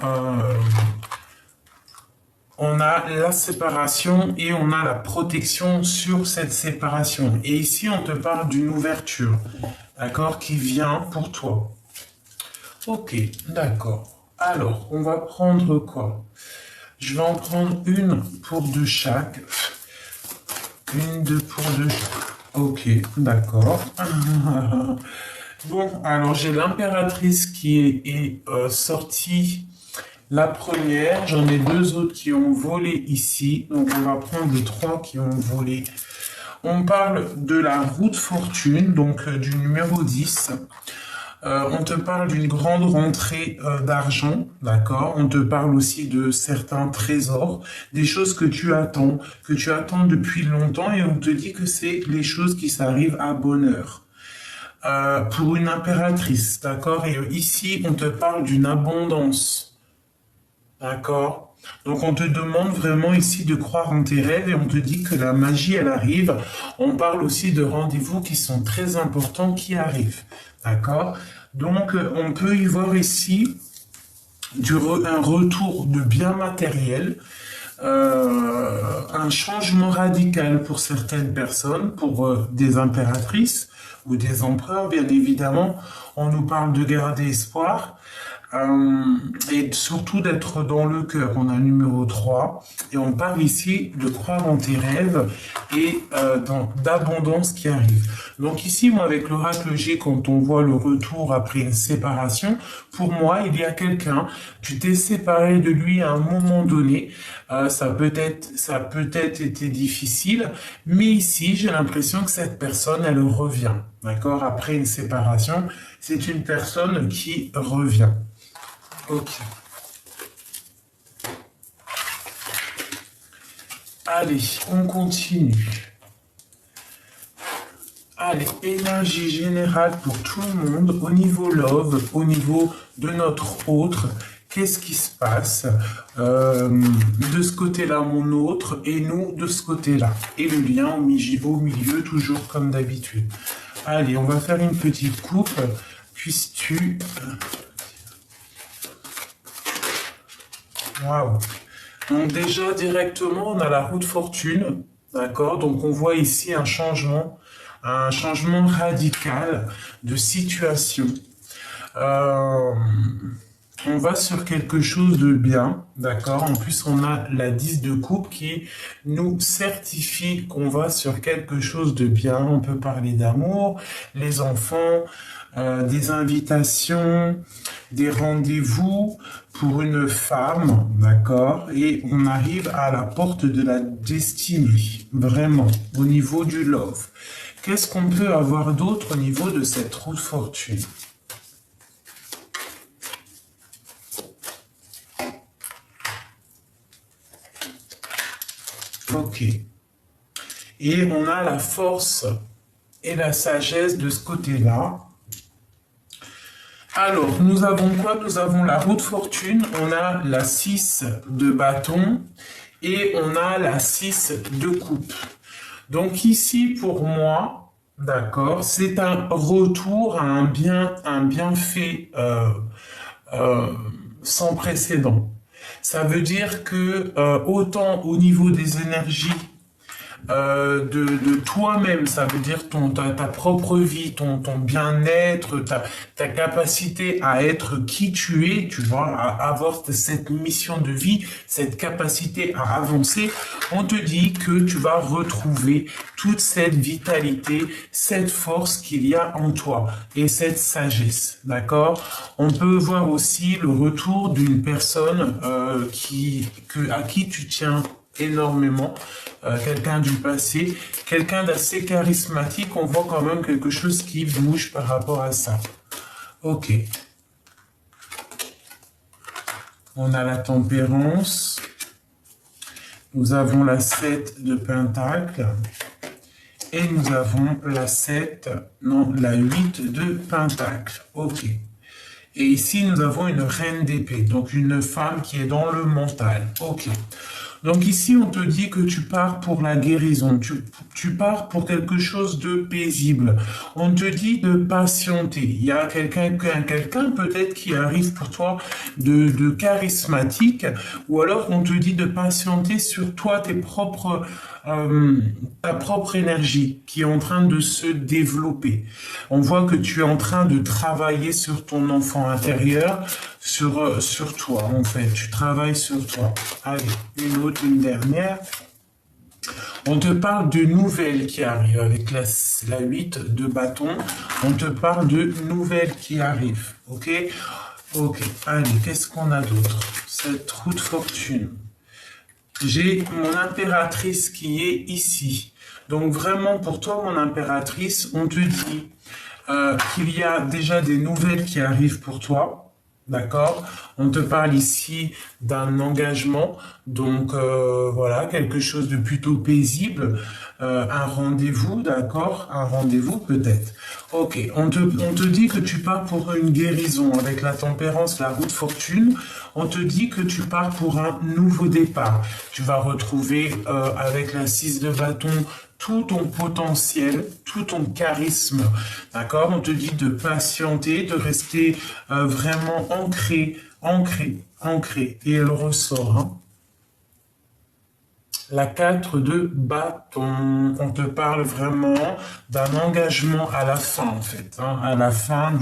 euh, on a la séparation et on a la protection sur cette séparation. Et ici, on te parle d'une ouverture, d'accord, qui vient pour toi. Ok, d'accord. Alors, on va prendre quoi? Je vais en prendre une pour de chaque. Une, deux pour deux chaque. Ok, d'accord. Bon, alors j'ai l'impératrice qui est sortie. La première, j'en ai deux autres qui ont volé ici. Donc on va prendre les trois qui ont volé. On parle de la roue de fortune, donc du numéro 10. On te parle d'une grande rentrée d'argent, d'accord? On te parle aussi de certains trésors, des choses que tu attends depuis longtemps et on te dit que c'est les choses qui s'arrivent à bonne heure. Pour une impératrice, d'accord? Et ici, on te parle d'une abondance, d'accord? Donc on te demande vraiment ici de croire en tes rêves et on te dit que la magie, elle arrive. On parle aussi de rendez-vous qui sont très importants qui arrivent, d'accord? Donc on peut y voir ici un retour de biens matériels, un changement radical pour certaines personnes, pour des impératrices ou des empereurs, bien évidemment. On nous parle de garder espoir. Et surtout d'être dans le cœur. On a le numéro 3 et on parle ici de croire en tes rêves et d'abondance qui arrive. Donc ici, moi, avec l'oracle G, quand on voit le retour après une séparation, pour moi, il y a quelqu'un, tu t'es séparé de lui à un moment donné, ça peut être été difficile, mais ici, j'ai l'impression que cette personne, elle revient, d'accord? Après une séparation, c'est une personne qui revient. Ok. Allez, on continue. Allez, énergie générale pour tout le monde, au niveau love, au niveau de notre autre, qu'est-ce qui se passe de ce côté-là, mon autre, et nous de ce côté-là. Et le lien au milieu, toujours comme d'habitude. Allez, on va faire une petite coupe. Puisses-tu... Waouh. Donc déjà, directement, on a la roue de fortune. D'accord? Donc on voit ici un changement radical de situation. On va sur quelque chose de bien, d'accord? En plus, on a la 10 de coupe qui nous certifie qu'on va sur quelque chose de bien. On peut parler d'amour, les enfants, des invitations, des rendez-vous pour une femme, d'accord? Et on arrive à la porte de la destinée, vraiment, au niveau du love. Qu'est-ce qu'on peut avoir d'autre au niveau de cette roue de fortune? Ok. Et on a la force et la sagesse de ce côté-là. Alors, nous avons quoi? Nous avons la roue de fortune, on a la 6 de bâton et on a la 6 de coupe. Donc ici, pour moi, d'accord, c'est un retour à un bienfait sans précédent. Ça veut dire que autant au niveau des énergies de toi-même, ça veut dire ta propre vie, ton bien-être, ta capacité à être qui tu es, tu vois, à avoir cette mission de vie, cette capacité à avancer, on te dit que tu vas retrouver toute cette vitalité, cette force qu'il y a en toi et cette sagesse, d'accord? On peut voir aussi le retour d'une personne à qui tu tiens énormément, quelqu'un du passé, quelqu'un d'assez charismatique, on voit quand même quelque chose qui bouge par rapport à ça. Ok. On a la tempérance. Nous avons la 7 de pentacle. Et nous avons la 8 de pentacle. Ok. Et ici, nous avons une reine d'épée, donc une femme qui est dans le mental. Ok. Donc ici, on te dit que tu pars pour la guérison, tu pars pour quelque chose de paisible. On te dit de patienter. Il y a quelqu'un peut-être qui arrive pour toi de charismatique, ou alors on te dit de patienter sur toi, ta propre énergie qui est en train de se développer. On voit que tu es en train de travailler sur ton enfant intérieur, sur toi en fait. Tu travailles sur toi. Allez, une dernière. On te parle de nouvelles qui arrivent avec la 8 de bâton. On te parle de nouvelles qui arrivent. Ok? Ok. Allez, qu'est-ce qu'on a d'autre? Cette roue de fortune. J'ai mon impératrice qui est ici. Donc vraiment, pour toi, mon impératrice, on te dit qu'il y a déjà des nouvelles qui arrivent pour toi. D'accord? On te parle ici d'un engagement, donc voilà, quelque chose de plutôt paisible, un rendez-vous, d'accord? Un rendez-vous peut-être. Ok, on te dit que tu pars pour une guérison avec la tempérance, la roue de fortune. On te dit que tu pars pour un nouveau départ. Tu vas retrouver avec la 6 de bâton tout ton potentiel, tout ton charisme, d'accord? On te dit de patienter, de rester vraiment ancré. Et elle ressort, hein. La 4 de bâton, on te parle vraiment d'un engagement à la fin, en fait, hein, à la fin,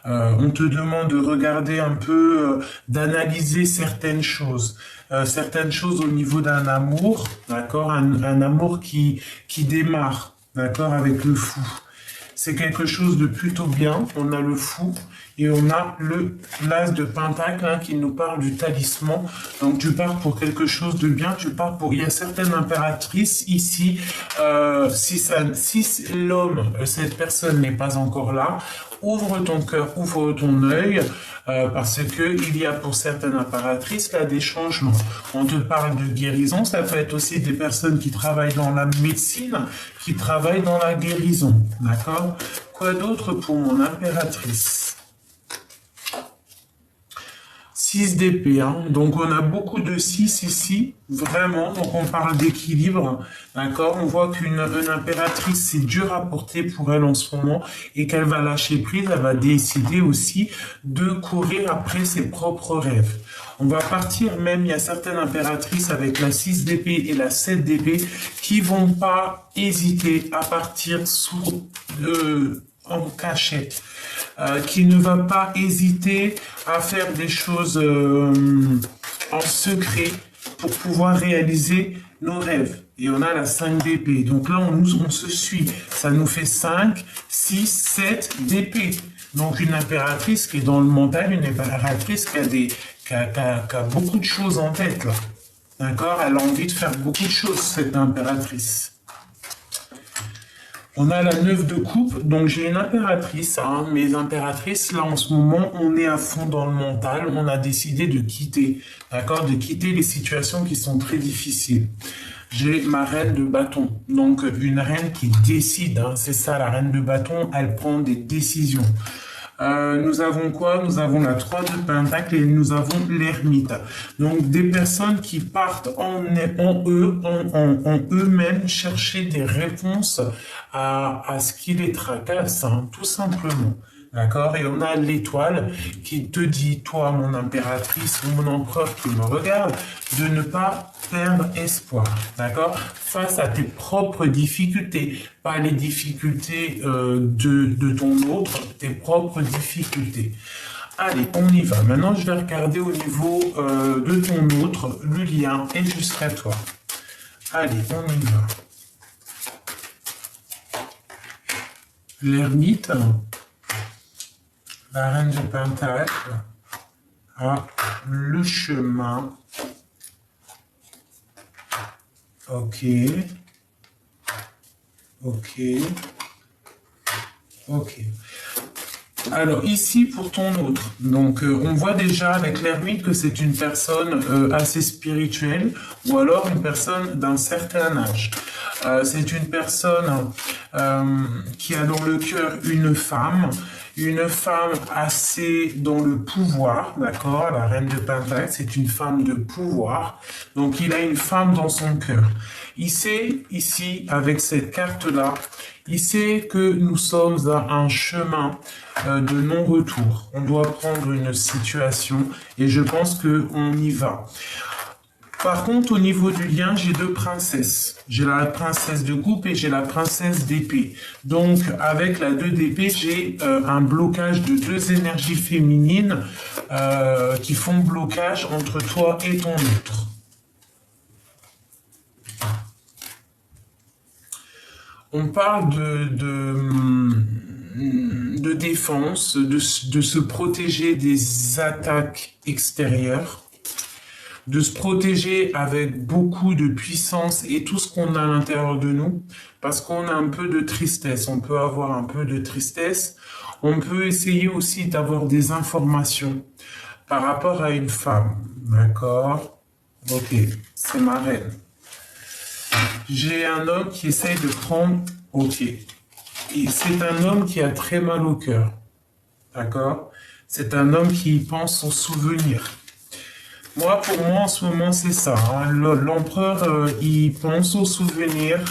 on te demande de regarder un peu, d'analyser certaines choses au niveau d'un amour, d'accord, un amour qui démarre, d'accord, avec le fou. C'est quelque chose de plutôt bien. On a le fou et on a l'as de pentacle hein, qui nous parle du talisman. Donc tu pars pour quelque chose de bien. Il y a certaines impératrices ici. Si l'homme, cette personne n'est pas encore là, ouvre ton cœur, ouvre ton œil, parce que il y a pour certaines impératrices là des changements. On te parle de guérison, ça peut être aussi des personnes qui travaillent dans la médecine, qui travaillent dans la guérison, d'accord? Quoi d'autre pour mon impératrice? 6 d'épée, hein. Donc on a beaucoup de 6 ici, vraiment, donc on parle d'équilibre, d'accord? On voit qu'une impératrice, c'est dur à porter pour elle en ce moment, et qu'elle va lâcher prise, elle va décider aussi de courir après ses propres rêves. On va partir même, il y a certaines impératrices avec la 6 d'épée et la 7 d'épée qui vont pas hésiter à partir en cachette, qui ne va pas hésiter à faire des choses en secret pour pouvoir réaliser nos rêves. Et on a la 5 d'épée. Donc là, on se suit. Ça nous fait 5, 6, 7 d'épée. Donc une impératrice qui est dans le mental, une impératrice qui a beaucoup de choses en tête, là. D'accord? Elle a envie de faire beaucoup de choses, cette impératrice. On a la 9 de coupe, donc j'ai une impératrice, hein. Mes impératrices, là en ce moment, on est à fond dans le mental, on a décidé de quitter, d'accord, de quitter les situations qui sont très difficiles. J'ai ma reine de bâton, donc une reine qui décide, hein. C'est ça la reine de bâton, elle prend des décisions. Nous avons quoi? Nous avons la 3 de pentacle et nous avons l'ermite. Donc des personnes qui partent en eux-mêmes chercher des réponses à ce qui les tracasse, hein, tout simplement. D'accord? Et on a l'étoile qui te dit, toi, mon impératrice ou mon empereur qui me regarde, de ne pas perdre espoir. D'accord? Face à tes propres difficultés, pas les difficultés de ton autre, tes propres difficultés. Allez, on y va. Maintenant, je vais regarder au niveau de ton autre, le lien est jusqu'à toi. Allez, on y va. L'ermite, la reine de pentacle, le chemin. Ok. Alors ici pour ton autre, donc on voit déjà avec l'ermite que c'est une personne assez spirituelle ou alors une personne d'un certain âge. C'est une personne qui a dans le cœur une femme une femme assez dans le pouvoir, d'accord? La reine de Pentacle, c'est une femme de pouvoir. Donc, il a une femme dans son cœur. Il sait, ici, avec cette carte-là, il sait que nous sommes à un chemin de non-retour. On doit prendre une situation et je pense qu'on y va. Par contre, au niveau du lien, j'ai deux princesses. J'ai la princesse de coupe et j'ai la princesse d'épée. Donc, avec la 2 d'épée, j'ai un blocage de deux énergies féminines qui font blocage entre toi et ton autre. On parle de défense, de se protéger des attaques extérieures, de se protéger avec beaucoup de puissance et tout ce qu'on a à l'intérieur de nous, parce qu'on a un peu de tristesse, on peut avoir un peu de tristesse, on peut essayer aussi d'avoir des informations par rapport à une femme, d'accord? Ok, c'est ma reine. J'ai un homme qui essaye de prendre, ok, et c'est un homme qui a très mal au cœur, d'accord? C'est un homme qui pense aux souvenirs. Moi, pour moi, en ce moment, c'est ça. Hein. L'empereur, il pense aux souvenirs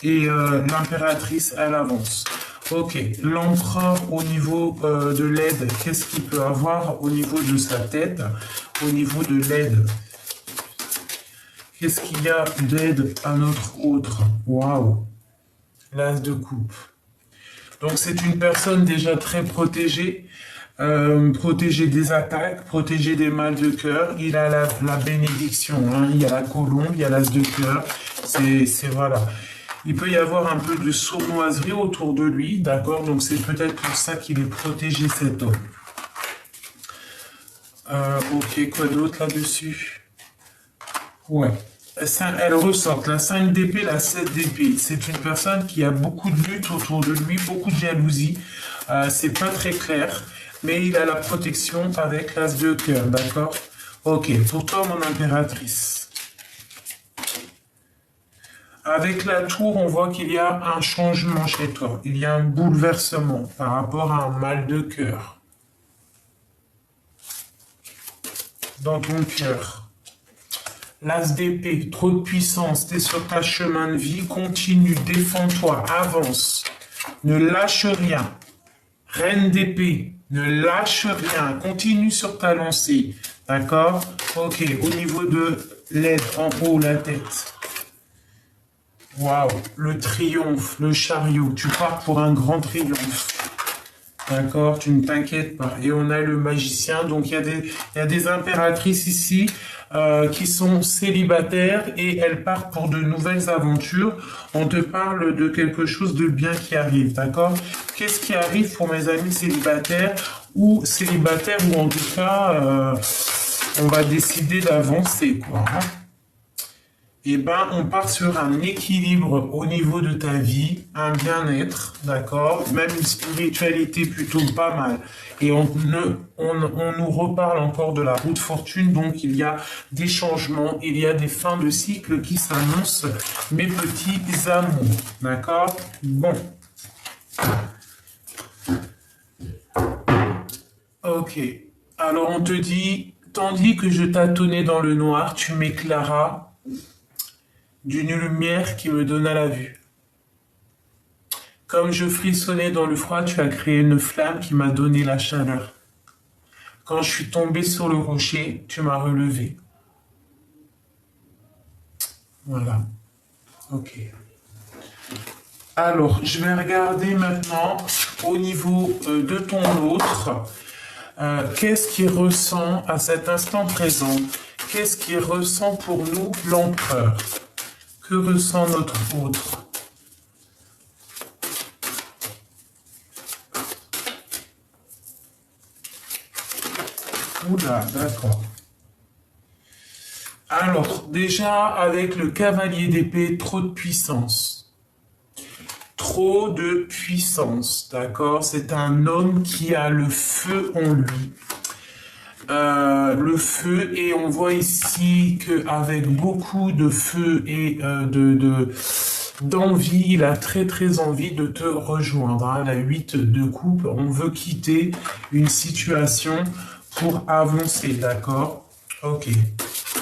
et l'impératrice, elle avance. Ok, l'empereur, au niveau de l'aide, qu'est-ce qu'il peut avoir au niveau de sa tête, au niveau de l'aide? Qu'est-ce qu'il y a d'aide à notre autre? Waouh! L'as de coupe. Donc, c'est une personne déjà très protégée. Protéger des attaques, protéger des mal de cœur. Il a la bénédiction, hein. Il y a la colombe, il y a l'as de cœur. C'est voilà. Il peut y avoir un peu de sournoiserie autour de lui, d'accord? Donc c'est peut-être pour ça qu'il est protégé, cet homme. Ok, quoi d'autre là-dessus? Ouais. Elle ressort la 5 d'épée, la 7 d'épée. C'est une personne qui a beaucoup de lutte autour de lui, beaucoup de jalousie. C'est pas très clair. Mais il a la protection avec l'as de cœur, d'accord? Ok, pour toi, mon impératrice. Avec la tour, on voit qu'il y a un changement chez toi. Il y a un bouleversement par rapport à un mal de cœur. Dans ton cœur. L'as d'épée, trop de puissance, t'es sur ta chemin de vie, continue, défends-toi, avance. Ne lâche rien. Reine d'épée. Ne lâche rien, continue sur ta lancée, d'accord? Ok, au niveau de l'aide, en haut, la tête. Waouh, le triomphe, le chariot, tu pars pour un grand triomphe. D'accord, tu ne t'inquiètes pas. Et on a le magicien, donc il y a des impératrices ici qui sont célibataires et elles partent pour de nouvelles aventures. On te parle de quelque chose de bien qui arrive, d'accord? Qu'est-ce qui arrive pour mes amis célibataires ou en tout cas, on va décider d'avancer, quoi. Hein. Eh ben, on part sur un équilibre au niveau de ta vie, un bien-être, d'accord? Même une spiritualité plutôt pas mal. Et on nous reparle encore de la route fortune, donc il y a des changements, il y a des fins de cycle qui s'annoncent, mes petits amours, d'accord? Bon. Ok. Alors on te dit, tandis que je tâtonnais dans le noir, tu m'éclairas d'une lumière qui me donna la vue. Comme je frissonnais dans le froid, tu as créé une flamme qui m'a donné la chaleur. Quand je suis tombé sur le rocher, tu m'as relevé. Voilà. Ok. Alors, je vais regarder maintenant au niveau de ton autre. Qu'est-ce qu'il ressent à cet instant présent? Qu'est-ce qu'il ressent pour nous, l'empereur? Que ressent notre autre? Oula, d'accord. Alors, déjà, avec le cavalier d'épée, trop de puissance. Trop de puissance, d'accord? C'est un homme qui a le feu en lui. Le feu, et on voit ici qu'avec beaucoup de feu et d'envie, il a très envie de te rejoindre. Hein. La 8 de coupe, on veut quitter une situation pour avancer, d'accord? Ok.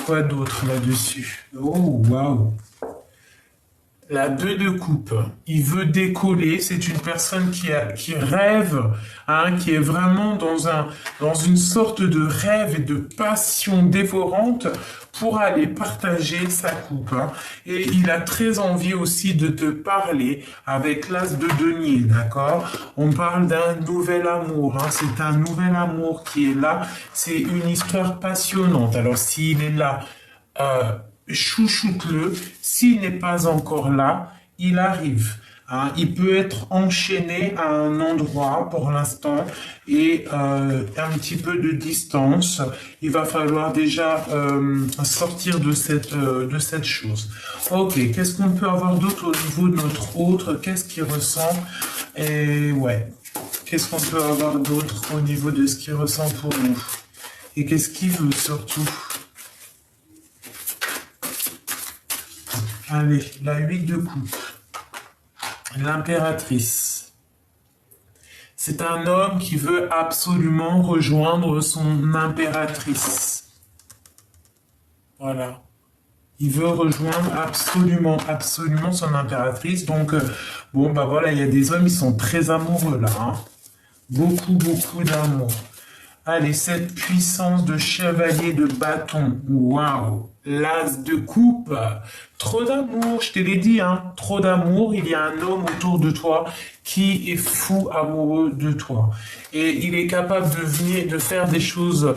Quoi d'autre là-dessus? Oh, waouh! La 2 de coupe, il veut décoller, c'est une personne qui rêve, hein, qui est vraiment dans une sorte de rêve et de passion dévorante pour aller partager sa coupe. Hein. Et il a très envie aussi de te parler avec l'as de denier, d'accord? On parle d'un nouvel amour, hein, c'est un nouvel amour qui est là, c'est une histoire passionnante. Alors s'il est là, chouchoute-le. S'il n'est pas encore là, il arrive. Hein. Il peut être enchaîné à un endroit pour l'instant et un petit peu de distance. Il va falloir déjà sortir de cette chose. Ok, qu'est-ce qu'on peut avoir d'autre au niveau de notre autre? Qu'est-ce qu'il ressent? Et ouais, qu'est-ce qu'on peut avoir d'autre au niveau de ce qu'il ressent pour nous? Et qu'est-ce qu'il veut surtout? Allez, la 8 de coupe. L'impératrice. C'est un homme qui veut absolument rejoindre son impératrice. Voilà. Il veut rejoindre absolument son impératrice. Donc, bon, bah voilà, il y a des hommes, ils sont très amoureux là. Hein. Beaucoup d'amour. Allez, cette puissance de chevalier de bâton. Waouh! L'as de coupe. Trop d'amour, je te l'ai dit, hein. Trop d'amour. Il y a un homme autour de toi qui est fou amoureux de toi. Et il est capable de faire des choses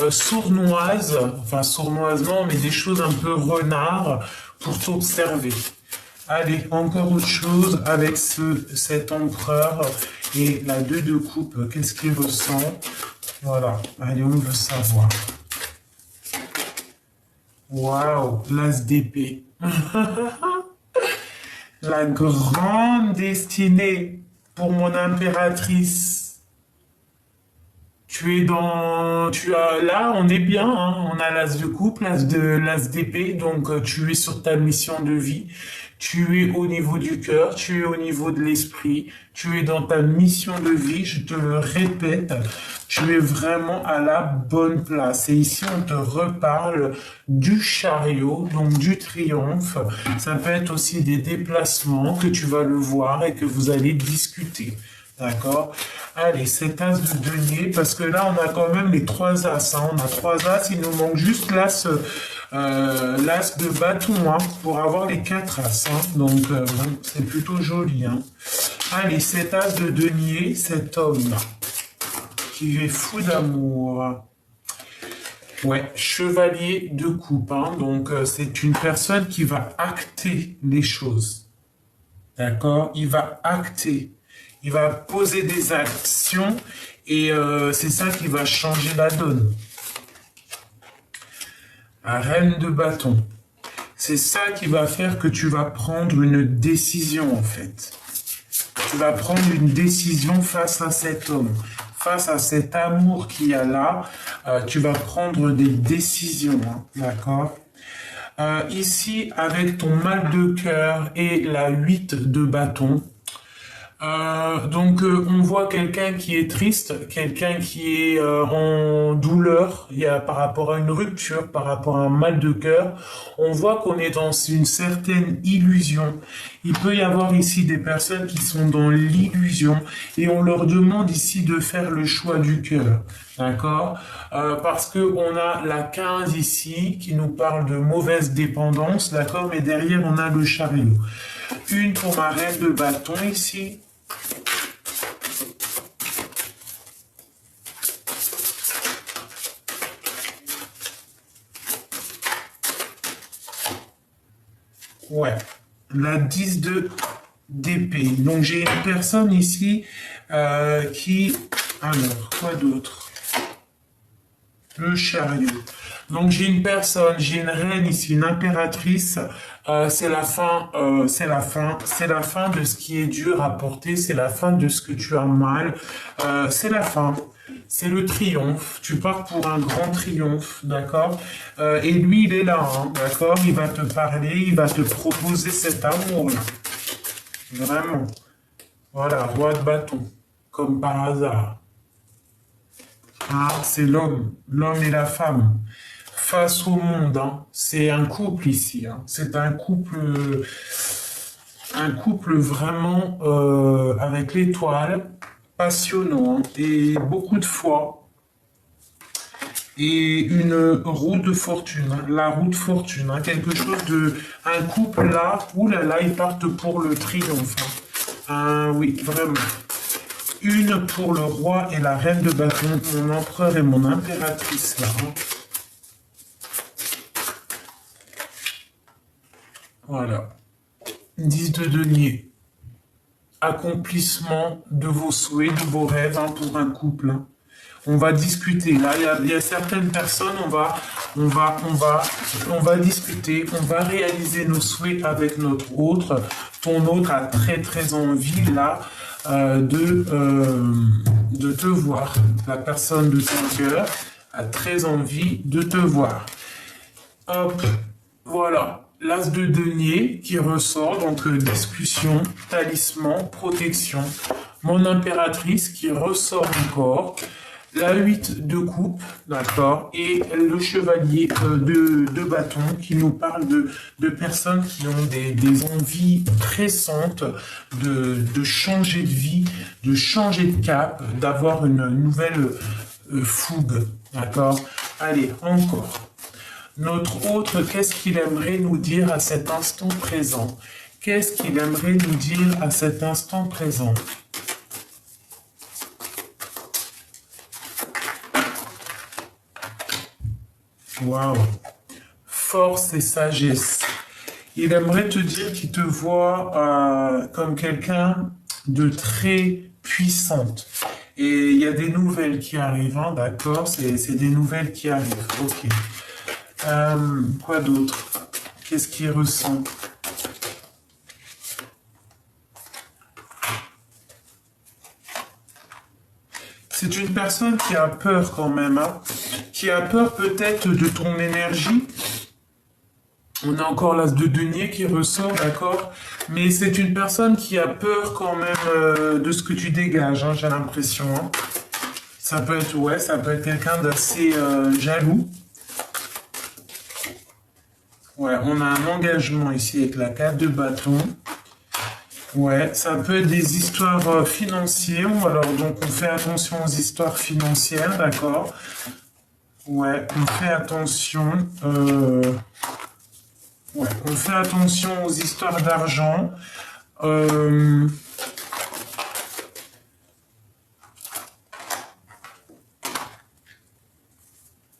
sournoises, enfin sournoisement, mais des choses un peu renard pour t'observer. Allez, encore autre chose avec cet empereur et la 2 de coupe. Qu'est-ce qu'il ressent? Voilà, allez, on veut savoir. Waouh, l'as d'épée. La grande destinée pour mon impératrice. Là, on est bien, hein, on a l'as de coupe, l'as d'épée, donc tu es sur ta mission de vie. Tu es au niveau du cœur, tu es au niveau de l'esprit, tu es dans ta mission de vie, je te le répète, tu es vraiment à la bonne place. Et ici, on te reparle du chariot, donc du triomphe. Ça peut être aussi des déplacements que tu vas le voir et que vous allez discuter. D'accord? Allez, cet as de denier, parce que là, on a quand même les 3 as. Hein. On a 3 as, il nous manque juste l'as de bâton hein, pour avoir les 4 as. Hein. Donc, bon, c'est plutôt joli. Hein. Allez, cet as de denier, cet homme qui est fou d'amour. Ouais, chevalier de coupe. Hein. Donc, c'est une personne qui va acter les choses. D'accord? Il va acter. Il va poser des actions et c'est ça qui va changer la donne. La reine de bâton. C'est ça qui va faire que tu vas prendre une décision en fait. Tu vas prendre une décision face à cet homme. Face à cet amour qu'il y a là, tu vas prendre des décisions. Hein, d'accord? Ici, avec ton mal de cœur et la 8 de bâton, on voit quelqu'un qui est triste, quelqu'un qui est en douleur par rapport à une rupture, par rapport à un mal de cœur. On voit qu'on est dans une certaine illusion. Il peut y avoir ici des personnes qui sont dans l'illusion et on leur demande ici de faire le choix du cœur. D'accord? Parce que on a la 15 ici qui nous parle de mauvaise dépendance, d'accord? Mais derrière, on a le chariot. Une pour ma reine de bâton ici. Ouais, la 10 d'épée. Donc j'ai une personne ici qui... Alors, quoi d'autre? Le chariot. Donc j'ai une personne, j'ai une reine ici, une impératrice. C'est la fin de ce qui est dur à porter. C'est la fin de ce que tu as mal. C'est la fin. C'est le triomphe. Tu pars pour un grand triomphe, d'accord? Et lui, il est là, hein, d'accord? Il va te parler, il va te proposer cet amour-là. Vraiment. Voilà, roi de bâton. Comme par hasard. Hein, c'est l'homme et la femme. Face au monde, hein. C'est un couple ici. Hein. C'est un couple vraiment avec l'étoile, passionnant, hein, et beaucoup de foi. Et une roue de fortune, hein, la roue de fortune, hein, quelque chose de... Un couple là, oulala, ils partent pour le triomphe. Hein. Oui, vraiment. Une pour le roi et la reine de bâton, mon empereur et mon impératrice là. Hein. Voilà. 10 de denier. Accomplissement de vos souhaits, de vos rêves, hein, pour un couple. Hein. On va discuter. Là, il y a certaines personnes, on va discuter, on va réaliser nos souhaits avec notre autre. Ton autre a très très envie là de te voir. La personne de ton cœur a très envie de te voir. Hop, voilà. L'as de denier qui ressort, donc discussion, talisman, protection. Mon impératrice qui ressort encore. La 8 de coupe, d'accord, et le chevalier de bâton qui nous parle de personnes qui ont des envies pressantes de changer de vie, de changer de cap, d'avoir une nouvelle fougue, d'accord. Allez, encore. Notre autre, qu'est-ce qu'il aimerait nous dire à cet instant présent? Qu'est-ce qu'il aimerait nous dire à cet instant présent? Waouh! Force et sagesse. Il aimerait te dire qu'il te voit comme quelqu'un de très puissante. Et il y a des nouvelles qui arrivent, hein, d'accord? C'est des nouvelles qui arrivent. Ok. Quoi d'autre? Qu'est-ce qu'il ressent? C'est une personne qui a peur quand même, hein, qui a peur peut-être de ton énergie. On a encore l'as de denier qui ressort, d'accord? Mais c'est une personne qui a peur quand même de ce que tu dégages, hein, j'ai l'impression. Hein. Ça peut être, ouais, ça peut être quelqu'un d'assez jaloux. Ouais, on a un engagement ici avec la 4 de bâton. Ouais, ça peut être des histoires financières, ou alors donc on fait attention aux histoires financières, d'accord? Ouais, on fait attention. Ouais, on fait attention aux histoires d'argent.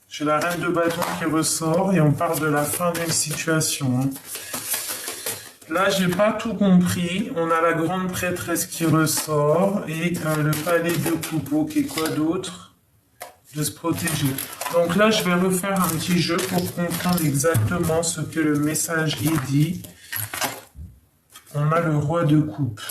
J'ai la reine de bâton qui ressort et on parle de la fin d'une situation. Hein. Là, j'ai pas tout compris. On a la grande prêtresse qui ressort et le palais de coupe. Ok, quoi d'autre? De se protéger. Donc là, je vais refaire un petit jeu pour comprendre exactement ce que le message est dit. On a le roi de coupe.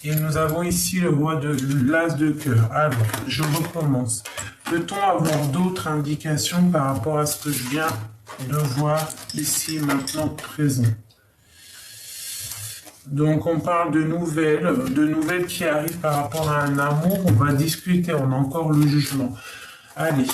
Et nous avons ici le roi de l'as de cœur. Alors, je recommence. Peut-on avoir d'autres indications par rapport à ce que je viens de voir ici, maintenant, présent? Donc, on parle de nouvelles qui arrivent par rapport à un amour. On va discuter, on a encore le jugement. Allez.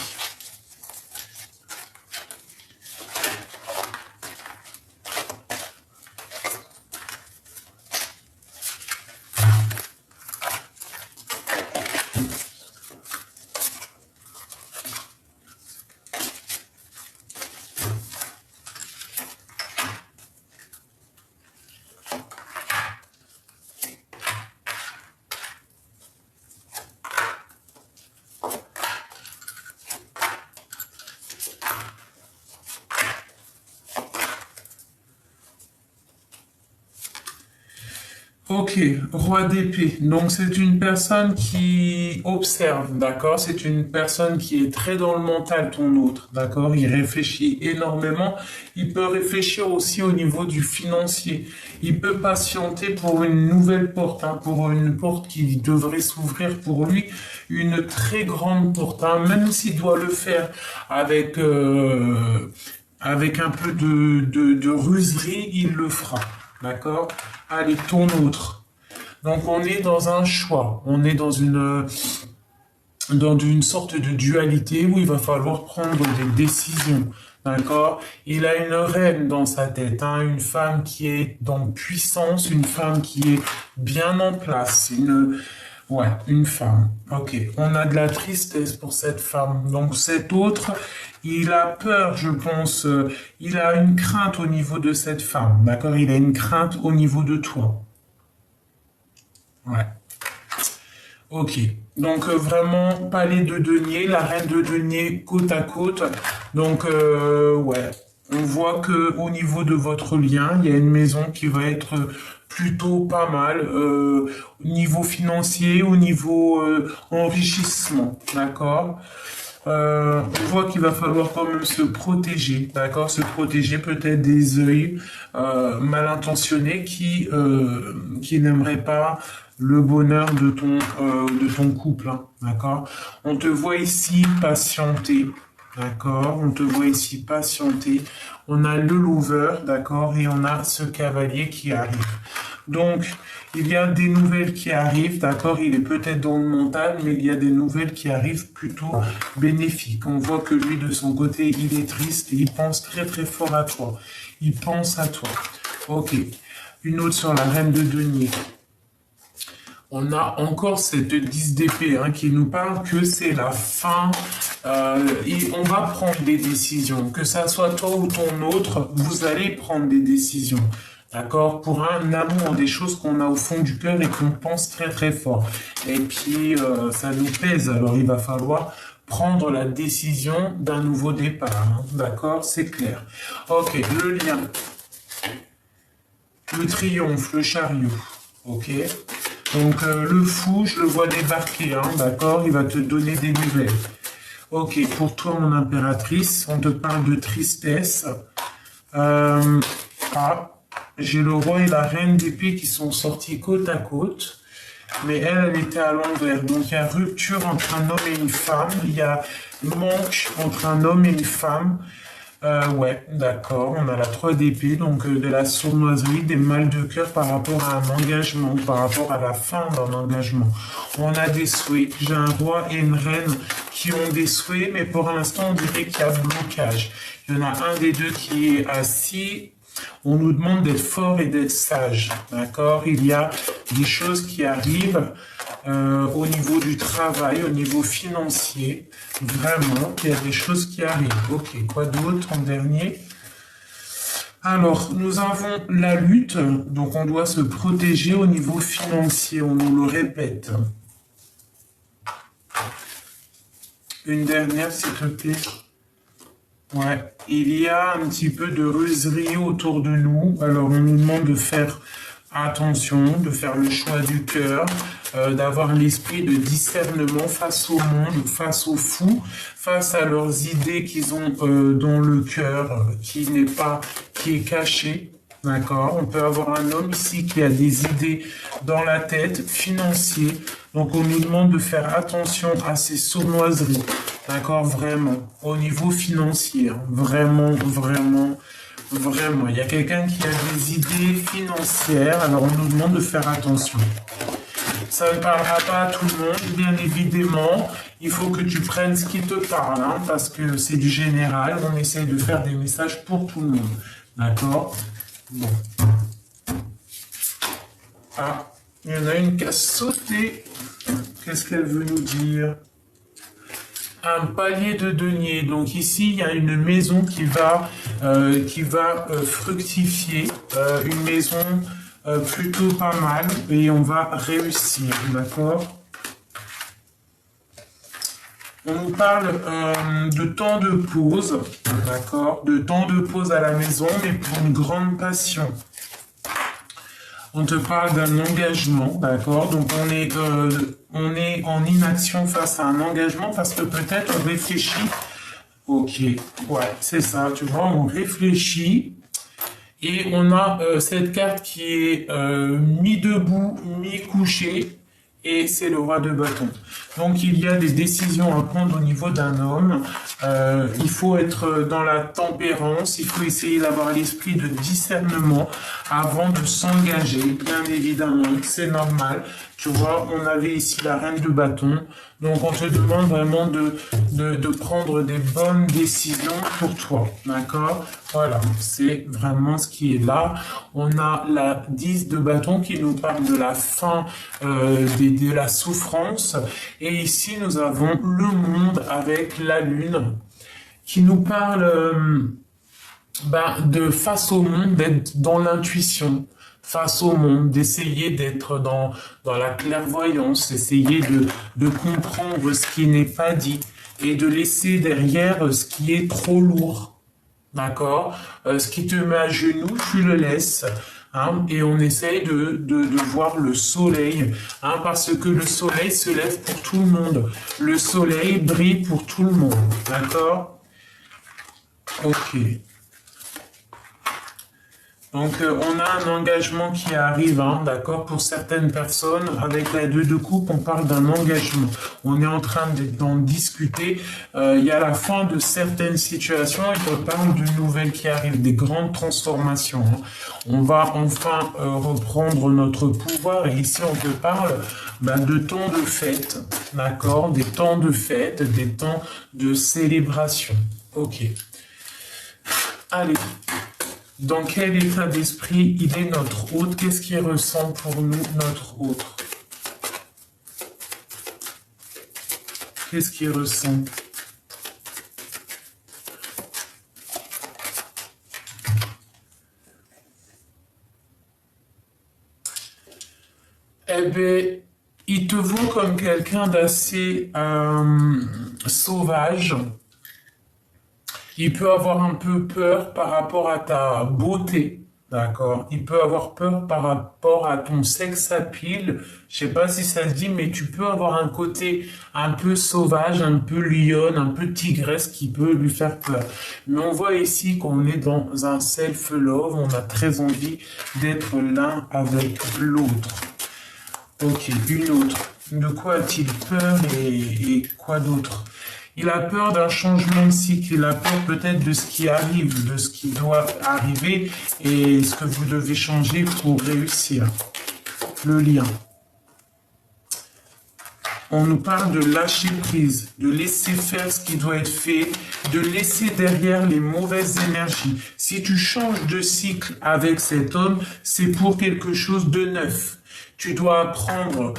Ok, roi d'épée. Donc c'est une personne qui observe, d'accord? C'est une personne qui est très dans le mental, ton autre, d'accord? Il réfléchit énormément. Il peut réfléchir aussi au niveau du financier. Il peut patienter pour une nouvelle porte, hein, pour une porte qui devrait s'ouvrir pour lui, une très grande porte, hein, même s'il doit le faire avec un peu de ruserie, il le fera. d'accord? Allez, ton autre. Donc, on est dans un choix. On est dans une sorte de dualité où il va falloir prendre des décisions. D'accord? Il a une reine dans sa tête, hein, une femme qui est dans puissance, une femme qui est bien en place, ouais, une femme. Ok. On a de la tristesse pour cette femme. Donc cet autre, il a peur, je pense, il a une crainte au niveau de cette femme. D'accord? Il a une crainte au niveau de toi. Ouais. Ok, donc vraiment palais de denier, la reine de denier côte à côte. Donc ouais, on voit que au niveau de votre lien, il y a une maison qui va être plutôt pas mal au niveau financier, au niveau enrichissement, d'accord? On voit qu'il va falloir quand même se protéger, d'accord? Se protéger peut-être des œils mal intentionnés qui n'aimeraient pas le bonheur de ton couple, hein, d'accord? On te voit ici patienter, d'accord? On te voit ici patienter. On a le lover, d'accord? Et on a ce cavalier qui arrive. Donc, il y a des nouvelles qui arrivent, d'accord? Il est peut-être dans le mental, mais il y a des nouvelles qui arrivent plutôt bénéfiques. On voit que lui, de son côté, il est triste et il pense très très fort à toi. Il pense à toi. Ok. Une autre sur la reine de denier. On a encore cette 10 d'épée hein, qui nous parle que c'est la fin et on va prendre des décisions. Que ça soit toi ou ton autre, vous allez prendre des décisions. D'accord? Pour un amour, des choses qu'on a au fond du cœur et qu'on pense très très fort. Et puis, ça nous pèse. Alors, il va falloir prendre la décision d'un nouveau départ. Hein. D'accord? C'est clair. Ok, le lien. Le triomphe, le chariot. Ok? Donc, le fou, je le vois débarquer. Hein. D'accord? Il va te donner des nouvelles. Ok, pour toi, mon impératrice, on te parle de tristesse. J'ai le roi et la reine d'épée qui sont sortis côte à côte, mais elle était à l'envers. Donc il y a rupture entre un homme et une femme, il y a manque entre un homme et une femme. Ouais, d'accord, on a la 3 d'épée, donc de la sournoiserie, des mal de cœur par rapport à un engagement, par rapport à la fin d'un engagement. On a des souhaits. J'ai un roi et une reine qui ont des souhaits, mais pour l'instant, on dirait qu'il y a blocage. Il y en a un des deux qui est assis. On nous demande d'être fort et d'être sage, d'accord? Il y a des choses qui arrivent au niveau du travail, au niveau financier. Vraiment, il y a des choses qui arrivent. Ok, quoi d'autre en dernier? Alors, nous avons la lutte, donc on doit se protéger au niveau financier, on nous le répète. Une dernière, s'il te plaît. Ouais, il y a un petit peu de ruserie autour de nous. Alors, on nous demande de faire attention, de faire le choix du cœur, d'avoir l'esprit de discernement face au monde, face aux fous, face à leurs idées qu'ils ont dans le cœur, qui est caché. D'accord? On peut avoir un homme ici qui a des idées dans la tête, financier. Donc, on nous demande de faire attention à ces sournoiseries. D'accord? Vraiment. Au niveau financier. Hein. Vraiment, vraiment, vraiment. Il y a quelqu'un qui a des idées financières. Alors, on nous demande de faire attention. Ça ne parlera pas à tout le monde, bien évidemment. Il faut que tu prennes ce qui te parle, hein, parce que c'est du général. On essaye de faire des messages pour tout le monde. D'accord? Bon. Ah, il y en a une qui a sauté. Qu'est-ce qu'elle veut nous dire? Un palier de denier. Donc ici, il y a une maison qui va fructifier. Une maison plutôt pas mal. Et on va réussir. D'accord? On nous parle de temps de pause, d'accord, de temps de pause à la maison, mais pour une grande passion. On te parle d'un engagement, d'accord, donc on est en inaction face à un engagement parce que peut-être on réfléchit. Ok, ouais, c'est ça, tu vois, on réfléchit et on a cette carte qui est mi-debout, mi-couché. et c'est le roi de bâton. Donc il y a des décisions à prendre au niveau d'un homme. Il faut être dans la tempérance, il faut essayer d'avoir l'esprit de discernement avant de s'engager, bien évidemment, c'est normal. Tu vois, on avait ici la reine de bâton, donc on te demande vraiment de prendre des bonnes décisions pour toi, d'accord? Voilà, c'est vraiment ce qui est là. On a la 10 de bâton qui nous parle de la fin de la souffrance. Et ici, nous avons le monde avec la lune qui nous parle de face au monde, d'être dans l'intuition, face au monde, d'essayer d'être dans la clairvoyance, essayer de comprendre ce qui n'est pas dit et de laisser derrière ce qui est trop lourd. D'accord? Ce qui te met à genoux, tu le laisses. Hein, et on essaye de voir le soleil, hein, parce que le soleil se lève pour tout le monde. Le soleil brille pour tout le monde. D'accord? Ok. Donc, on a un engagement qui arrive, hein, d'accord, pour certaines personnes. Avec la 2 de coupe, on parle d'un engagement. On est en train d'en discuter. Il y a la fin de certaines situations et on parle de nouvelles qui arrivent, des grandes transformations. Hein. On va enfin reprendre notre pouvoir. Et ici, on te parle de temps de fête, d'accord, des temps de fête, des temps de célébration. Ok. Allez. Dans quel état d'esprit il est notre hôte? Qu'est-ce qu'il ressent pour nous, notre hôte? Qu'est-ce qu'il ressent? Eh bien, il te voit comme quelqu'un d'assez sauvage. Il peut avoir un peu peur par rapport à ta beauté, d'accord? Il peut avoir peur par rapport à ton sex appeal. Je sais pas si ça se dit, mais tu peux avoir un côté un peu sauvage, un peu lionne, un peu tigresse qui peut lui faire peur. Mais on voit ici qu'on est dans un self-love, on a très envie d'être l'un avec l'autre. Ok, une autre. De quoi a-t-il peur et quoi d'autre? Il a peur d'un changement de cycle, il a peur peut-être de ce qui arrive, de ce qui doit arriver et ce que vous devez changer pour réussir. Le lien. On nous parle de lâcher prise, de laisser faire ce qui doit être fait, de laisser derrière les mauvaises énergies. Si tu changes de cycle avec cet homme, c'est pour quelque chose de neuf. Tu dois apprendre,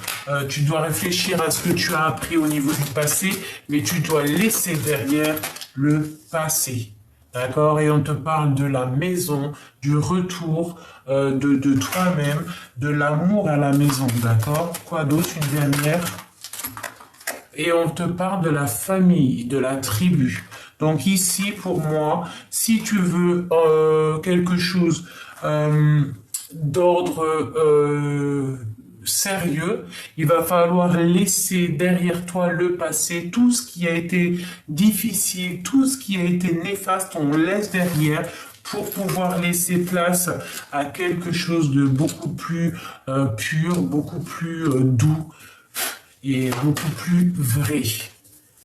tu dois réfléchir à ce que tu as appris au niveau du passé, mais tu dois laisser derrière le passé. D'accord? Et on te parle de la maison, du retour de toi-même, de l'amour à la maison. D'accord? Quoi d'autre? Une dernière. Et on te parle de la famille, de la tribu. Donc ici, pour moi, si tu veux quelque chose d'ordre sérieux, il va falloir laisser derrière toi le passé, tout ce qui a été difficile, tout ce qui a été néfaste, on laisse derrière pour pouvoir laisser place à quelque chose de beaucoup plus pur, beaucoup plus doux et beaucoup plus vrai.